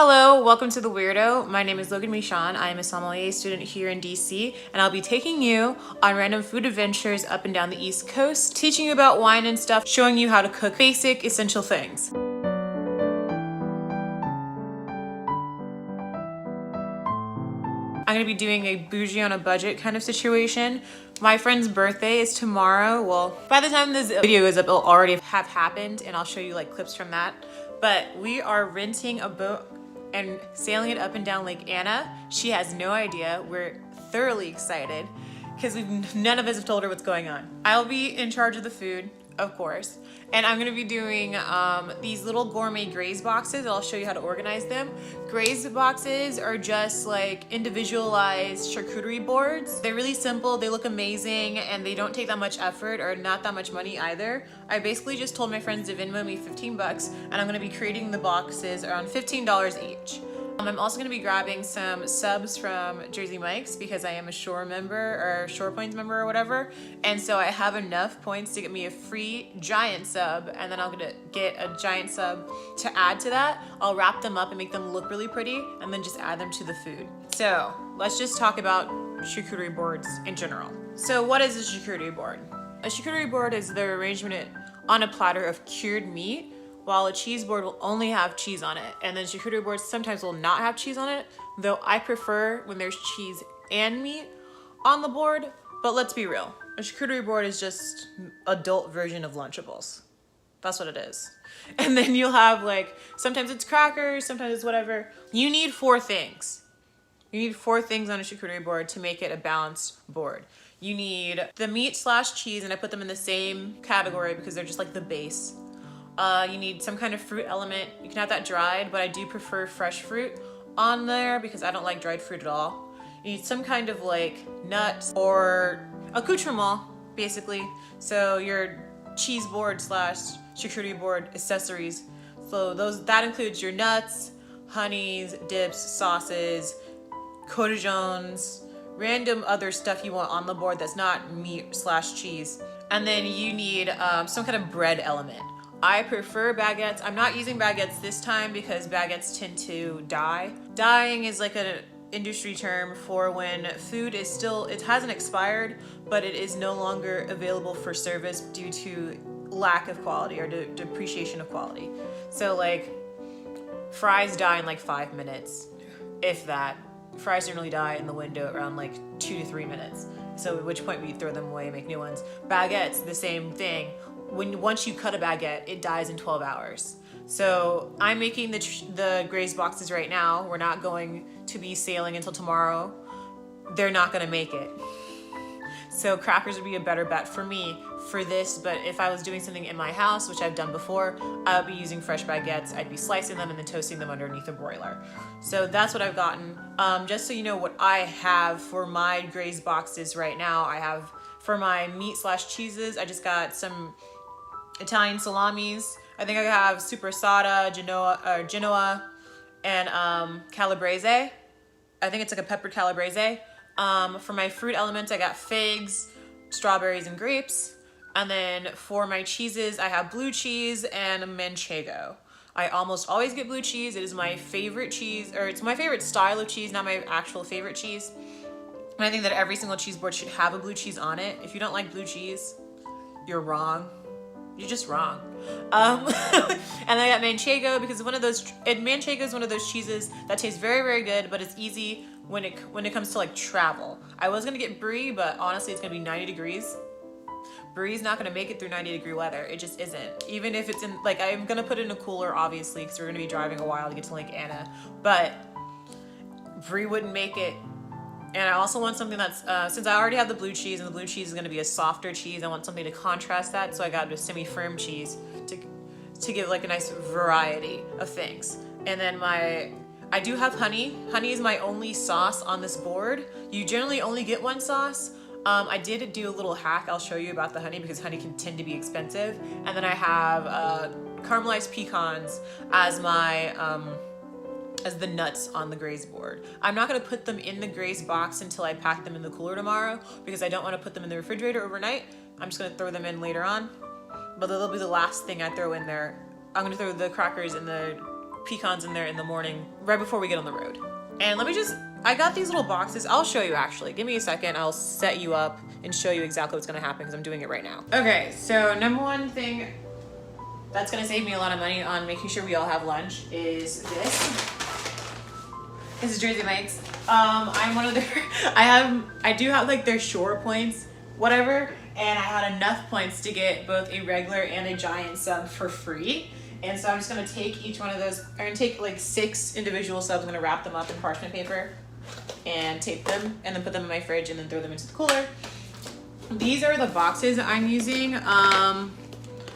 Hello, welcome to The Weirdough. My name is Logan Michon. I am a sommelier student here in DC, and I'll be taking you on random food adventures up and down the East Coast, teaching you about wine and stuff, showing you how to cook basic, essential things. I'm gonna be doing a bougie on a budget kind of situation. My friend's birthday is tomorrow. Well, by the time this video is up, it'll already have happened, and I'll show you like clips from that. But we are renting a boat and sailing it up and down Lake Anna. She has no idea. We're thoroughly excited because none of us have told her what's going on. I'll be in charge of the food, of course, and I'm gonna be doing these little Gourmet Graze boxes. I'll show you how to organize them. Graze boxes are just like individualized charcuterie boards. They're really simple, they look amazing, and they don't take that much effort or not that much money either. I basically just told my friends to Venmo me 15 bucks, and I'm gonna be creating the boxes around $15 each. I'm also gonna be grabbing some subs from Jersey Mike's because I am a Shore member or Shore Points member or whatever. And so I have enough points to get me a free giant sub, and then I'm gonna get a giant sub to add to that. I'll wrap them up and make them look really pretty and then just add them to the food. So let's just talk about charcuterie boards in general. So what is a charcuterie board? A charcuterie board is the arrangement on a platter of cured meat, while a cheese board will only have cheese on it. And then charcuterie boards sometimes will not have cheese on it, though I prefer when there's cheese and meat on the board. But let's be real, a charcuterie board is just adult version of Lunchables. That's what it is. And then you'll have like, sometimes it's crackers, sometimes it's whatever. You need four things. You need four things on a charcuterie board to make it a balanced board. You need the meat/cheese, and I put them in the same category because they're just like the base. You need some kind of fruit element. You can have that dried, but I do prefer fresh fruit on there because I don't like dried fruit at all. You need some kind of like nut or accoutrement, basically. So your cheese board / charcuterie board accessories. So that includes your nuts, honeys, dips, sauces, cotijones, random other stuff you want on the board that's not meat / cheese. And then you need some kind of bread element. I prefer baguettes. I'm not using baguettes this time because baguettes tend to die. Dying is like an industry term for when food is still, it hasn't expired, but it is no longer available for service due to lack of quality or depreciation of quality. So like fries die in like 5 minutes, if that. Fries generally die in the window around like 2 to 3 minutes. So at which point we throw them away and make new ones. Baguettes, the same thing. Once you cut a baguette, it dies in 12 hours. So I'm making the Graze boxes right now. We're not going to be sailing until tomorrow. They're not gonna make it. So crackers would be a better bet for me for this, but if I was doing something in my house, which I've done before, I would be using fresh baguettes. I'd be slicing them and then toasting them underneath a broiler. So that's what I've gotten. Just so you know what I have for my Graze boxes right now, I have for my meat / cheeses, I just got some Italian salamis. I think I have supersada, Genoa, and calabrese. I think it's like a peppered calabrese. For my fruit elements, I got figs, strawberries, and grapes. And then for my cheeses, I have blue cheese and manchego. I almost always get blue cheese. It is my favorite cheese, or it's my favorite style of cheese, not my actual favorite cheese. And I think that every single cheese board should have a blue cheese on it. If you don't like blue cheese, you're wrong. You're just wrong. And I got manchego because manchego is one of those cheeses that tastes very, very good, but it's easy when it comes to like travel. I was gonna get brie, but honestly, it's gonna be 90 degrees. Brie's not gonna make it through 90-degree weather. It just isn't. Even if it's in, like, I'm gonna put it in a cooler, obviously, because we're gonna be driving a while to get to Lake Anna, but brie wouldn't make it. And I also want something that's, since I already have the blue cheese, and the blue cheese is gonna be a softer cheese, I want something to contrast that, so I got a semi-firm cheese to give like a nice variety of things. And then I do have honey. Honey is my only sauce on this board. You generally only get one sauce. I did do a little hack I'll show you about the honey because honey can tend to be expensive. And then I have caramelized pecans as my, as the nuts on the Graze board. I'm not gonna put them in the Graze box until I pack them in the cooler tomorrow because I don't wanna put them in the refrigerator overnight. I'm just gonna throw them in later on. But they'll be the last thing I throw in there. I'm gonna throw the crackers and the pecans in there in the morning, right before we get on the road. And let me just, I got these little boxes. I'll show you actually. Give me a second. I'll set you up and show you exactly what's gonna happen because I'm doing it right now. Okay, so number one thing that's gonna save me a lot of money on making sure we all have lunch is this. This is Jersey Mike's. I'm one of their, I do have like their shore points, whatever, and I had enough points to get both a regular and a giant sub for free. And so I'm just gonna take each one of those, I'm gonna take like 6 individual subs, I'm gonna wrap them up in parchment paper and tape them and then put them in my fridge and then throw them into the cooler. These are the boxes I'm using. I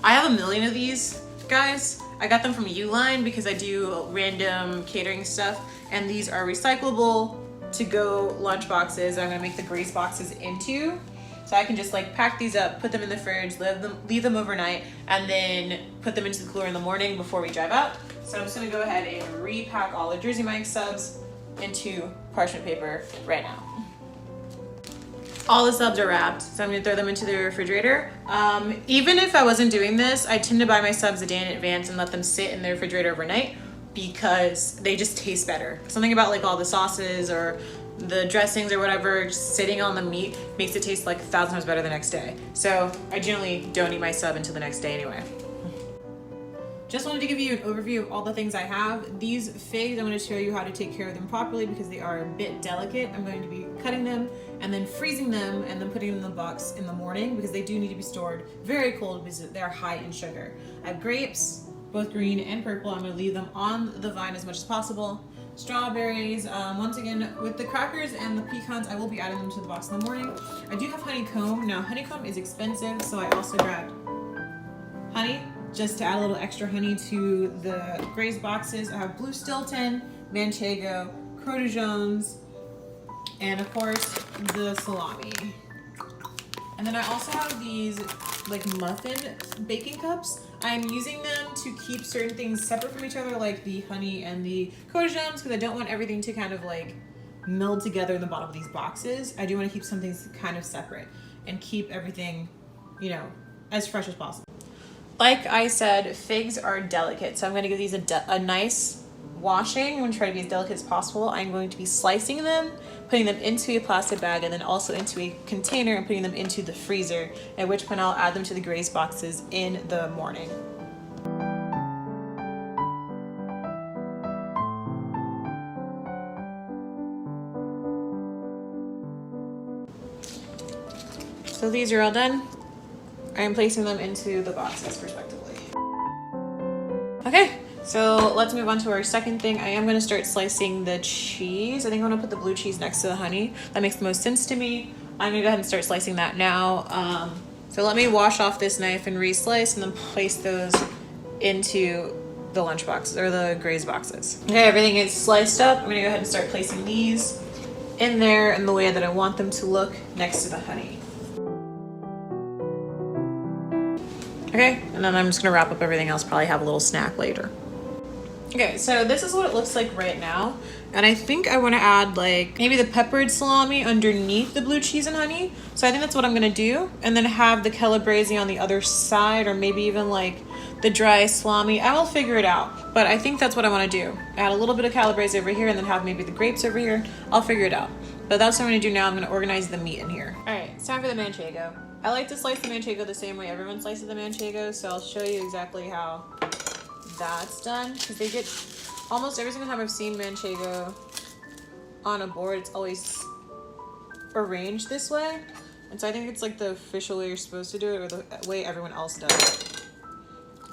have a million of these, guys. I got them from Uline because I do random catering stuff, and these are recyclable to-go lunch boxes I'm gonna make the Graze boxes into. So I can just like pack these up, put them in the fridge, leave them overnight, and then put them into the cooler in the morning before we drive out. So I'm just gonna go ahead and repack all the Jersey Mike subs into parchment paper right now. All the subs are wrapped, so I'm gonna throw them into the refrigerator. Even if I wasn't doing this, I tend to buy my subs a day in advance and let them sit in the refrigerator overnight because they just taste better. Something about like all the sauces or the dressings or whatever, just sitting on the meat makes it taste like 1,000 times better the next day. So I generally don't eat my sub until the next day anyway. Just wanted to give you an overview of all the things I have. These figs, I'm going to show you how to take care of them properly because they are a bit delicate. I'm going to be cutting them and then freezing them and then putting them in the box in the morning because they do need to be stored very cold because they're high in sugar. I have grapes, both green and purple. I'm going to leave them on the vine as much as possible. Strawberries, once again, with the crackers and the pecans, I will be adding them to the box in the morning. I do have honeycomb. Now, honeycomb is expensive, so I also grabbed honey, just to add a little extra honey to the Graze boxes. I have blue Stilton, Manchego, Croix de Jones, and of course, the salami. And then I also have these like muffin baking cups. I'm using them to keep certain things separate from each other, like the honey and the Croix de Jones, because I don't want everything to kind of like meld together in the bottom of these boxes. I do want to keep some things kind of separate and keep everything, you know, as fresh as possible. Like I said, figs are delicate, so I'm going to give these a nice washing. I'm going to try to be as delicate as possible. I'm going to be slicing them, putting them into a plastic bag, and then also into a container and putting them into the freezer, at which point I'll add them to the Graze boxes in the morning. So these are all done. I am placing them into the boxes respectively. Okay, so let's move on to our second thing. I am going to start slicing the cheese. I think I'm going to put the blue cheese next to the honey. That makes the most sense to me. I'm going to go ahead and start slicing that now. So let me wash off this knife and re-slice and then place those into the lunch boxes or the Graze boxes. Okay, everything is sliced up. I'm going to go ahead and start placing these in there in the way that I want them to look next to the honey. Okay, and then I'm just gonna wrap up everything else, probably have a little snack later. Okay, so this is what it looks like right now. And I think I wanna add like maybe the peppered salami underneath the blue cheese and honey. So I think that's what I'm gonna do. And then have the calabrese on the other side, or maybe even like the dry salami. I will figure it out, but I think that's what I wanna do. Add a little bit of calabrese over here and then have maybe the grapes over here. I'll figure it out. But that's what I'm gonna do now. I'm gonna organize the meat in here. All right, it's time for the manchego. I like to slice the manchego the same way everyone slices the manchego, so I'll show you exactly how that's done. Because they get, almost every single time I've seen manchego on a board, it's always arranged this way. And so I think it's like the official way you're supposed to do it, or the way everyone else does it.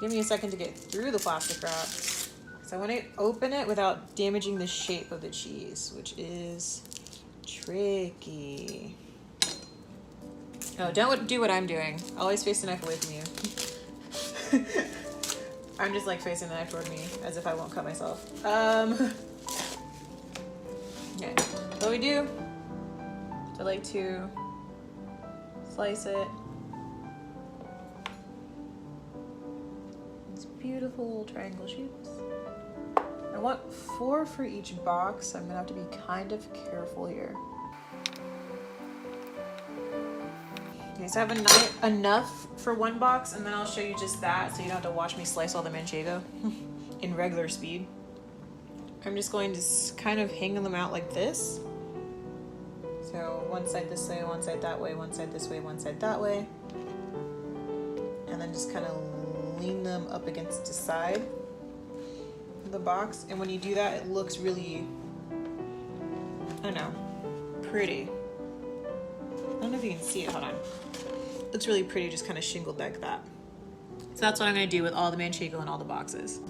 Give me a second to get through the plastic wrap, because I want to open it without damaging the shape of the cheese, which is tricky. No, don't do what I'm doing. Always face the knife away from you. I'm just like facing the knife toward me as if I won't cut myself. Okay, what we do, I like to slice it. It's beautiful triangle shapes. I want 4 for each box, so I'm gonna have to be kind of careful here. Okay, so I have enough for 1 box, and then I'll show you just that so you don't have to watch me slice all the manchego in regular speed. I'm just going to kind of hang them out like this. So one side this way, one side that way, one side this way, one side that way. And then just kind of lean them up against the side of the box. And when you do that, it looks really, I don't know, pretty. I don't know if you can see it, hold on. It looks really pretty, just kind of shingled like that. So that's what I'm gonna do with all the manchego and all the boxes.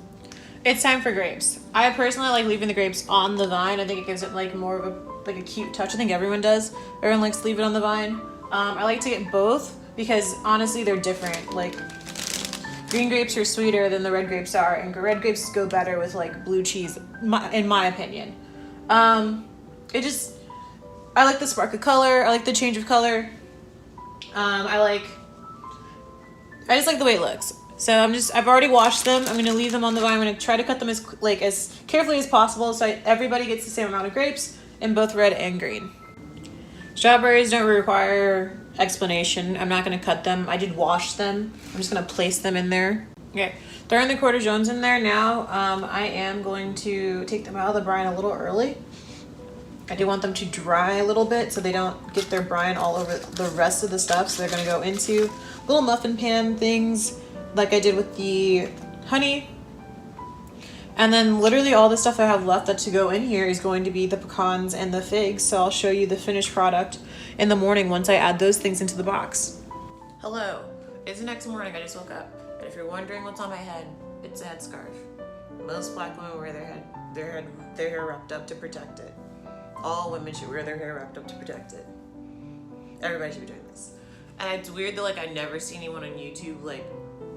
It's time for grapes. I personally like leaving the grapes on the vine. I think it gives it like more of a cute touch. I think everyone does. Everyone likes to leave it on the vine. I like to get both because honestly they're different. Like green grapes are sweeter than the red grapes are, and red grapes go better with like blue cheese, in my opinion. I like the spark of color. I like the change of color. I just like the way it looks. So I've already washed them. I'm gonna leave them on the vine. I'm gonna try to cut them as carefully as possible so everybody gets the same amount of grapes in both red and green. Strawberries don't require explanation. I'm not gonna cut them. I did wash them. I'm just gonna place them in there. Okay, throwing the quarter jones in there now. I am going to take them out of the brine a little early. I do want them to dry a little bit so they don't get their brine all over the rest of the stuff. So they're gonna go into little muffin pan things like I did with the honey. And then literally all the stuff I have left to go in here is going to be the pecans and the figs. So I'll show you the finished product in the morning once I add those things into the box. Hello, it's the next morning. I just woke up. And if you're wondering what's on my head, it's a headscarf. Most black women wear their hair wrapped up to protect it. All women should wear their hair wrapped up to protect it. Everybody should be doing this. And it's weird that like I never see anyone on YouTube like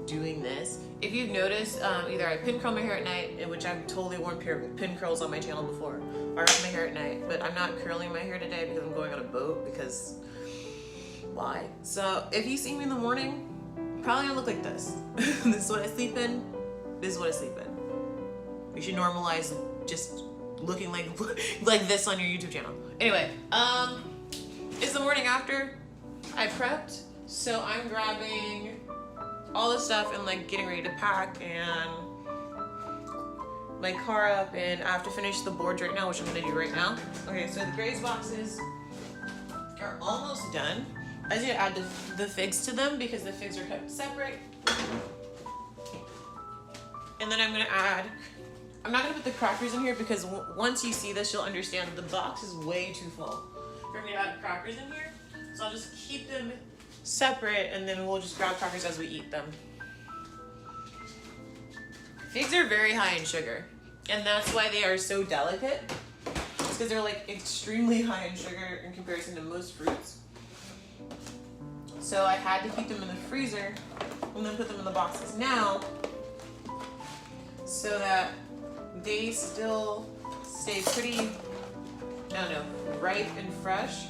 doing this. If you've noticed, either I pin curl my hair at night, which I've totally worn pin curls on my channel before, or I wrap my hair at night, but I'm not curling my hair today because I'm going on a boat, because why? So if you see me in the morning, probably gonna look like this. This is what I sleep in, this is what I sleep in. We should normalize just looking like this on your YouTube channel. Anyway, it's the morning after I prepped, so I'm grabbing all the stuff and like getting ready to pack and my car up, and I have to finish the boards right now, which I'm gonna do right now. Okay, so the graze boxes are almost done. I just need to add the figs to them because the figs are kept separate. And then I'm not gonna put the crackers in here because once you see this, you'll understand the box is way too full for me to add crackers in here. So I'll just keep them separate and then we'll just grab crackers as we eat them. Figs are very high in sugar, and that's why they are so delicate. It's because they're like extremely high in sugar in comparison to most fruits. So I had to keep them in the freezer and then put them in the boxes now so that they still stay pretty, ripe and fresh.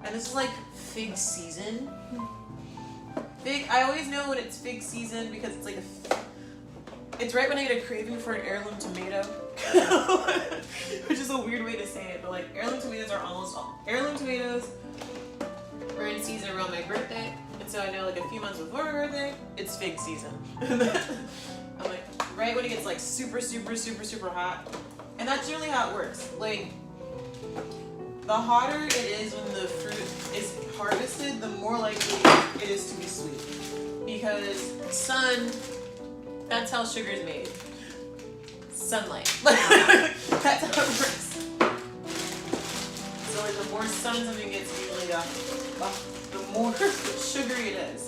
And this is like fig season. I always know when it's fig season because it's like it's right when I get a craving for an heirloom tomato, which is a weird way to say it, but like heirloom tomatoes are in season around my birthday, and so I know like a few months before my birthday, it's fig season. I'm like, right when it gets like super, super, super, super hot, and that's really how it works. Like, the hotter it is when the fruit is harvested, the more likely it is to be sweet. Because sun, that's how sugar is made. Sunlight. That's how it works. So like the more sun something gets, usually the more sugary it is.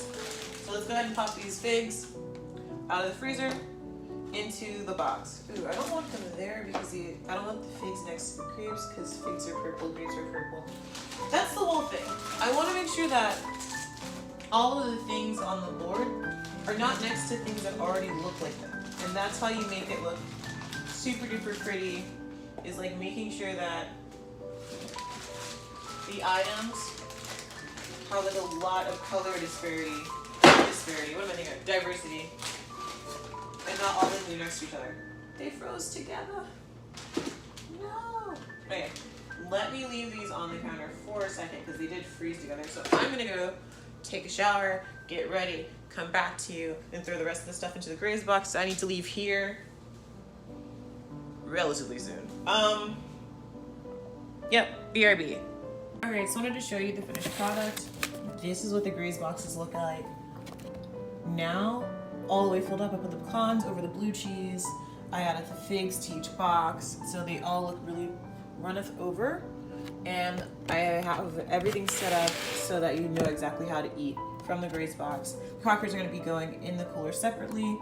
So let's go ahead and pop these figs out of the freezer into the box. Ooh, I don't want them there because I don't want the figs next to the grapes because figs are purple, grapes are purple. That's the whole thing. I want to make sure that all of the things on the board are not next to things that already look like them. And that's how you make it look super duper pretty, is like making sure that the items have like a lot of color diversity, what am I thinking of? Diversity. And not all of them next to each other. They froze together. No. Okay, let me leave these on the counter for a second because they did freeze together. So I'm gonna go take a shower, get ready, come back to you, and throw the rest of the stuff into the graze box. I need to leave here relatively soon. Yep, BRB. Alright, so I wanted to show you the finished product. This is what the Graze boxes look like. Now, all the way filled up, I put the pecans over the blue cheese. I added the figs to each box, so they all look really runneth over. And I have everything set up so that you know exactly how to eat from the Graze box. The crackers are gonna be going in the cooler separately,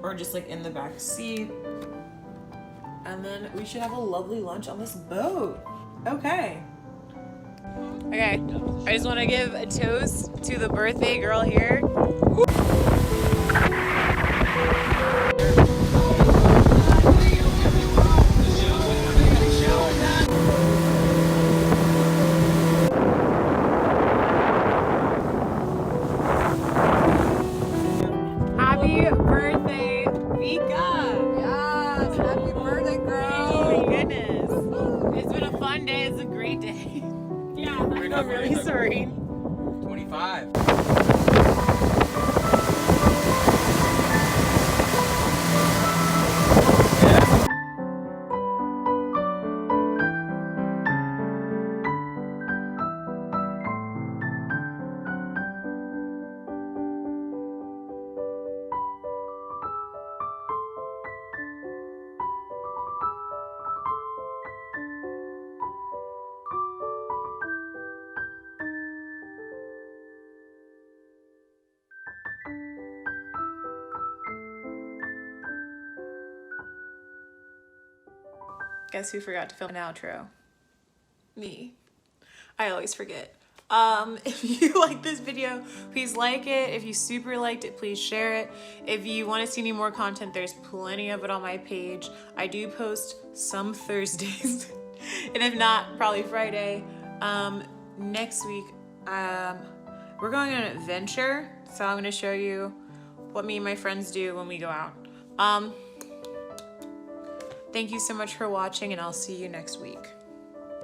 or just like in the back seat. And then we should have a lovely lunch on this boat. Okay. Okay, I just want to give a toast to the birthday girl here. Happy birthday, Vika! Yes, happy birthday, girl! Oh my goodness. It's been a fun day, it's a great day. Yeah, I'm really sorry. 25. Guess who forgot to film an outro? Me. I always forget. If you like this video, please like it. If you super liked it, please share it. If you want to see any more content, there's plenty of it on my page. I do post some Thursdays, and if not, probably Friday. Next week, we're going on an adventure, so I'm going to show you what me and my friends do when we go out. Thank you so much for watching, and I'll see you next week.